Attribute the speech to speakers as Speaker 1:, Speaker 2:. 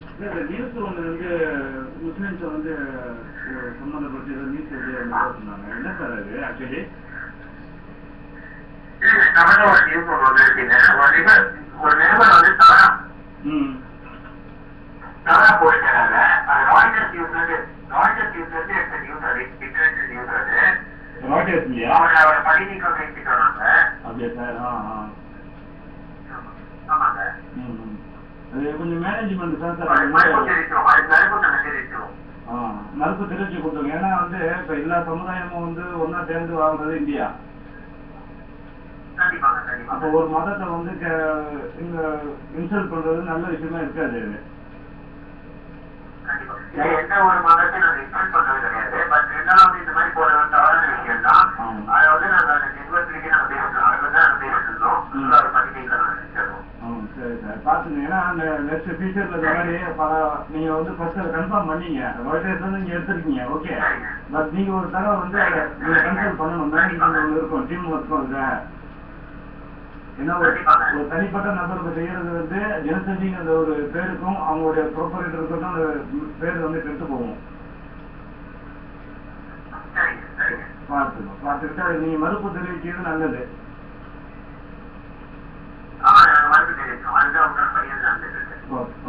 Speaker 1: இந்த நியூஸ் ஒன்று வந்து முஸ்லிம்ஸை வந்து சம்மந்தப்பட்டு ஏதோ நியூஸ் வந்து சொன்னாங்க. என்ன சார் அது ஆக்சுவலி?
Speaker 2: தமிழ்ல ஒரு நியூஸ் ஒன்று வந்து இருக்குங்க. ஒரு நிருபர் வந்து தவறா போஸ்ட் தராங்க. அது ராய்டர்ஸ் நியூஸ்ல இருந்து எடுத்த நியூஸ். அது டிஃபரண்ட் நியூஸ். அது
Speaker 1: ராய்டர்ஸ் இல்லையா?
Speaker 2: அவரை பணி நீக்கம் செஞ்சுட்டு வராங்க.
Speaker 1: அப்படியா சார்?
Speaker 2: ஆமாங்க.
Speaker 1: அது கொஞ்சம் மேனேஜ்மெண்ட் தான் சார். மறுப்பு தெரிவிச்சு கொடுத்துருங்க. ஏன்னா வந்து இப்ப எல்லா சமுதாயமும் வந்து ஒன்னா சேர்ந்து வாழ்றது இந்தியா. அப்ப ஒரு மதத்தை வந்து இன்சல்ட் பண்றது நல்ல விஷயமா இருக்காது.
Speaker 2: எந்த ஒரு மதத்தையும் நாங்க இன்சல்ட் பண்றது கிடையாது. பட் இருந்தாலும் இந்த மாதிரி போற தவறான விஷயம் தான். அதை வந்து நாங்க நிர்வாகத்திலேயே நாங்க பேசணும். அதை வந்து நாங்க பேசிருந்தோம். பணி நீக்கம் செஞ்சிருக்கோம்.
Speaker 1: சரி சார், பாத்துங்க. ஏன்னா அந்த நெக்ஸ்ட் ஃபியூச்சர்ல இந்த மாதிரி நீங்க வந்து ஃபர்ஸ்ட் அதை கன்ஃபார்ம் பண்ணீங்க. ராய்டர்ஸ் வந்து நீங்க எடுத்துருக்கீங்க, ஓகே. பட் நீங்க ஒரு தடவை வந்து நீங்க கன்சல்ட் பண்ணணும். மேனேஜ்மெண்ட் இருக்கும், டீம் ஒர்க்கும் இல்லை. ஏன்னா ஒரு தனிப்பட்ட நபருக்கு செய்யறது வந்து ஜனசங்கிங்கிற ஒரு பேருக்கும் அவங்களுடைய ப்ரொப்பரேட்டருக்கும் அந்த பேர் வந்து கெட்டு போகும். பார்த்துக்கிட்டு அது நீங்க மறுப்பு தெரிவிக்கிறது நல்லது.
Speaker 2: மறுப்பு தெரிவிக்கும். அதுதான் உங்களோட பையன்.
Speaker 1: ஓகே.